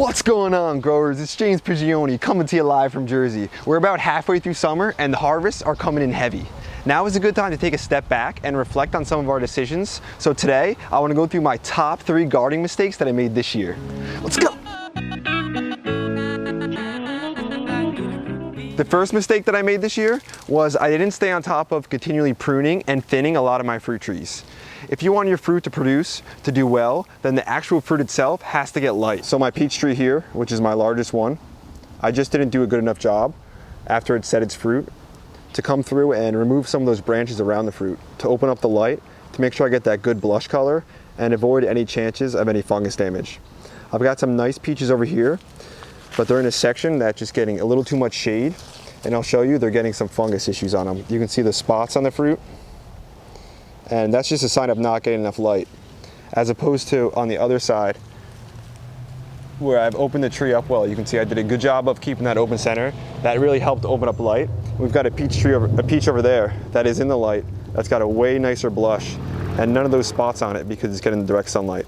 What's going on, growers? It's James Prigioni coming to you live from Jersey. We're about halfway through summer and the harvests are coming in heavy. Now is a good time to take a step back and reflect on some of our decisions. So today, I want to go through my top 3 gardening mistakes that I made this year. Let's go! The first mistake that I made this year was I didn't stay on top of continually pruning and thinning a lot of my fruit trees. If you want your fruit to produce, to do well, then the actual fruit itself has to get light. So my peach tree here, which is my largest one, I just didn't do a good enough job after it set its fruit to come through and remove some of those branches around the fruit to open up the light, to make sure I get that good blush color and avoid any chances of any fungus damage. I've got some nice peaches over here, but they're in a section that's just getting a little too much shade, and I'll show you they're getting some fungus issues on them. You can see the spots on the fruit, and that's just a sign of not getting enough light, as opposed to on the other side where I've opened the tree up well. You can see I did a good job of keeping that open center. That really helped open up light. We've got a peach over there that is in the light that's got a way nicer blush and none of those spots on it because it's getting direct sunlight.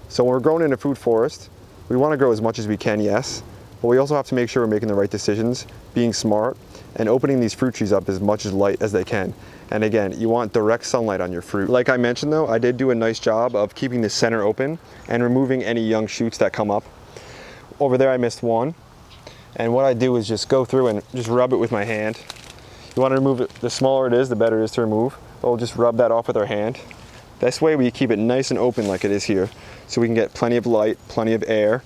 So when we're growing in a food forest, we want to grow as much as we can, yes, but we also have to make sure we're making the right decisions, being smart, and opening these fruit trees up as much as light as they can. And again, you want direct sunlight on your fruit. Like I mentioned though, I did do a nice job of keeping the center open and removing any young shoots that come up. Over there I missed one. And what I do is just go through and just rub it with my hand. You want to remove it, the smaller it is, the better it is to remove. But we'll just rub that off with our hand. This way we keep it nice and open like it is here, so we can get plenty of light, plenty of air,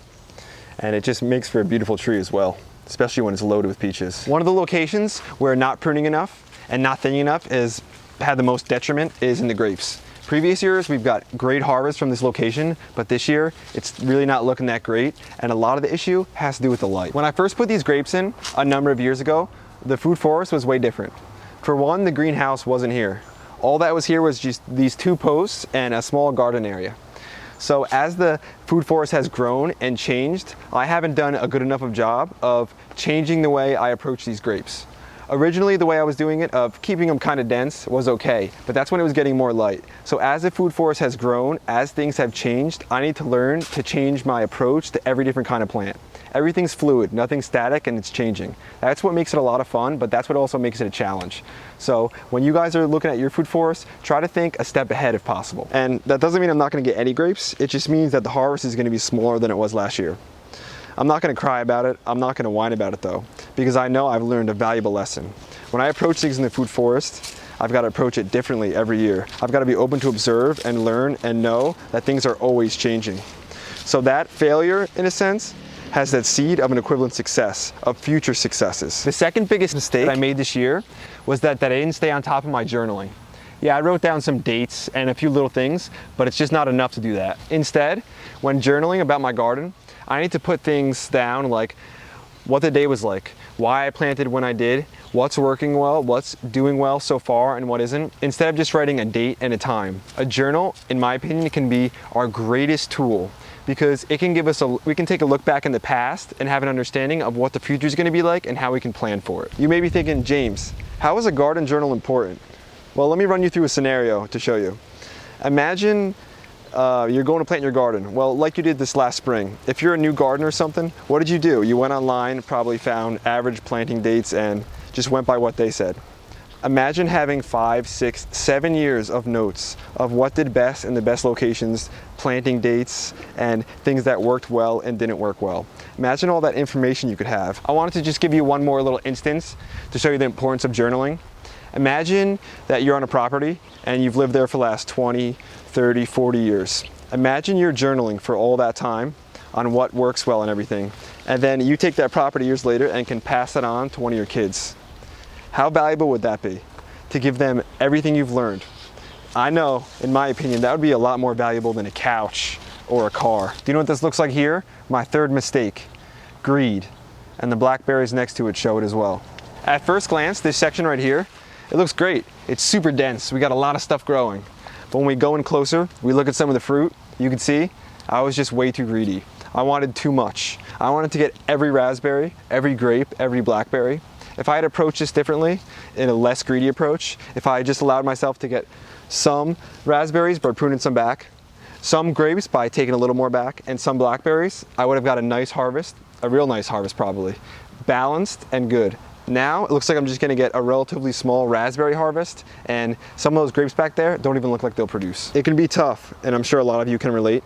and it just makes for a beautiful tree as well, especially when it's loaded with peaches. One of the locations where not pruning enough and not thinning enough has had the most detriment is in the grapes. Previous years, we've got great harvest from this location, but this year, it's really not looking that great, and a lot of the issue has to do with the light. When I first put these grapes in a number of years ago, the food forest was way different. For one, the greenhouse wasn't here. All that was here was just these 2 posts and a small garden area. So as the food forest has grown and changed, I haven't done a good enough of job of changing the way I approach these grapes. Originally, the way I was doing it, of keeping them kind of dense, was okay, but that's when it was getting more light. So as the food forest has grown, as things have changed, I need to learn to change my approach to every different kind of plant. Everything's fluid, nothing's static, and it's changing. That's what makes it a lot of fun, but that's what also makes it a challenge. So when you guys are looking at your food forest, try to think a step ahead if possible. And that doesn't mean I'm not gonna get any grapes, it just means that the harvest is gonna be smaller than it was last year. I'm not gonna cry about it, I'm not gonna whine about it though, because I know I've learned a valuable lesson. When I approach things in the food forest, I've got to approach it differently every year. I've got to be open to observe and learn and know that things are always changing. So that failure, in a sense, has that seed of an equivalent success, of future successes. The second biggest mistake I made this year was that I didn't stay on top of my journaling. Yeah, I wrote down some dates and a few little things, but it's just not enough to do that. Instead, when journaling about my garden, I need to put things down like what the day was like, why I planted when I did, what's working well, what's doing well so far, and what isn't, instead of just writing a date and a time. A journal, in my opinion, can be our greatest tool because it can give us we can take a look back in the past and have an understanding of what the future is going to be like and how we can plan for it. You may be thinking, James, how is a garden journal important? Well, let me run you through a scenario to show you. Imagine you're going to plant your garden. Well, like you did this last spring. If you're a new gardener or something, what did you do? You went online, probably found average planting dates and just went by what they said. Imagine having 5, 6, 7 years of notes of what did best in the best locations, planting dates, and things that worked well and didn't work well. Imagine all that information you could have. I wanted to just give you one more little instance to show you the importance of journaling. Imagine that you're on a property and you've lived there for the last 20, 30, 40 years. Imagine you're journaling for all that time on what works well and everything. And then you take that property years later and can pass it on to one of your kids. How valuable would that be? To give them everything you've learned. I know, in my opinion, that would be a lot more valuable than a couch or a car. Do you know what this looks like here? My third mistake, greed. And the blackberries next to it show it as well. At first glance, this section right here, it looks great. It's super dense. We got a lot of stuff growing. But when we go in closer, we look at some of the fruit, you can see I was just way too greedy. I wanted too much. I wanted to get every raspberry, every grape, every blackberry. If I had approached this differently, in a less greedy approach, if I just allowed myself to get some raspberries but pruning some back, Some grapes by taking a little more back, and some blackberries, I would have got a nice harvest, a real nice harvest probably, balanced and good. Now it looks like I'm just gonna get a relatively small raspberry harvest, and some of those grapes back there don't even look like they'll produce. It can be tough, and I'm sure a lot of you can relate.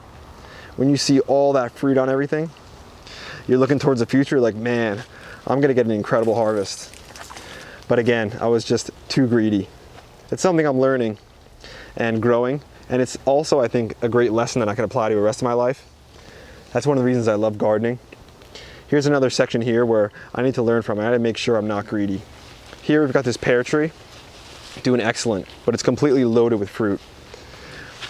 When you see all that fruit on everything, you're looking towards the future like, man, I'm gonna get an incredible harvest. But again, I was just too greedy. It's something I'm learning and growing, and it's also, I think, a great lesson that I can apply to the rest of my life. That's one of the reasons I love gardening. Here's another section here where I need to learn from. I gotta make sure I'm not greedy. Here we've got this pear tree, doing excellent, but it's completely loaded with fruit.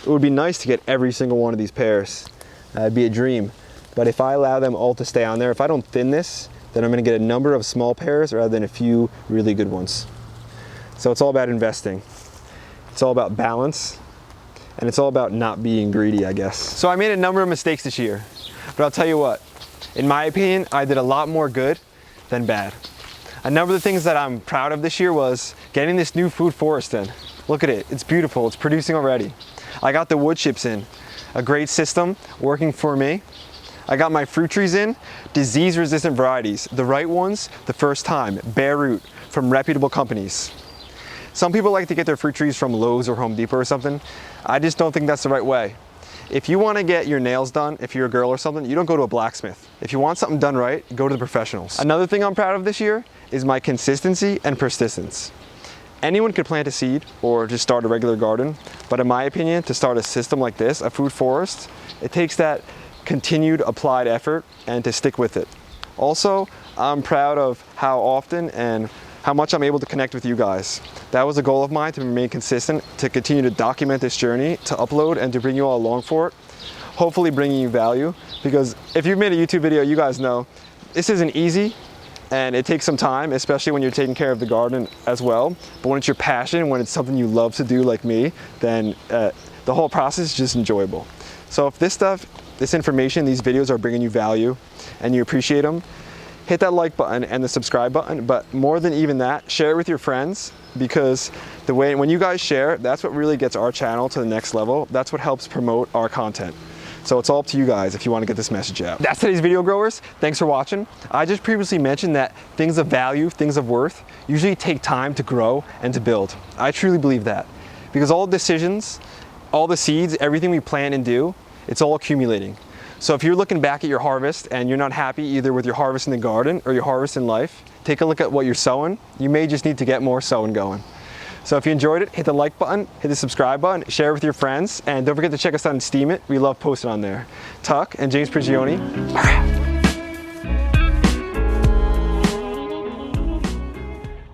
It would be nice to get every single one of these pears. That'd be a dream. But if I allow them all to stay on there, if I don't thin this, then I'm gonna get a number of small pears rather than a few really good ones. So it's all about investing. It's all about balance, and it's all about not being greedy, I guess. So I made a number of mistakes this year, but I'll tell you what, in my opinion, I did a lot more good than bad. A number of the things that I'm proud of this year was getting this new food forest in. Look at it, it's beautiful, it's producing already. I got the wood chips in, a great system working for me. I got my fruit trees in, disease-resistant varieties, the right ones the first time, bare root, from reputable companies. Some people like to get their fruit trees from Lowe's or Home Depot or something. I just don't think that's the right way. If you want to get your nails done, if you're a girl or something, you don't go to a blacksmith. If you want something done right, go to the professionals. Another thing I'm proud of this year is my consistency and persistence. Anyone could plant a seed or just start a regular garden, but in my opinion, to start a system like this, a food forest, it takes that continued applied effort and to stick with it. Also, I'm proud of how often and how much I'm able to connect with you guys. That was a goal of mine, to remain consistent, to continue to document this journey, to upload and to bring you all along for it. Hopefully bringing you value, because if you've made a YouTube video, you guys know this isn't easy and it takes some time, especially when you're taking care of the garden as well. But when it's your passion, when it's something you love to do like me, then the whole process is just enjoyable. So if this stuff, this information, these videos are bringing you value and you appreciate them, hit that like button and the subscribe button, but more than even that, share it with your friends, because when you guys share, that's what really gets our channel to the next level. That's what helps promote our content. So it's all up to you guys if you want to get this message out. That's today's video, growers. Thanks for watching. I just previously mentioned that things of value, things of worth, usually take time to grow and to build. I truly believe that, because all decisions, all the seeds, everything we plant and do, it's all accumulating. So if you're looking back at your harvest and you're not happy either with your harvest in the garden or your harvest in life, take a look at what you're sowing. You may just need to get more sowing going. So if you enjoyed it, hit the like button, hit the subscribe button, share it with your friends, and don't forget to check us out on Steam It. We love posting on there. Tuck and James Prigioni.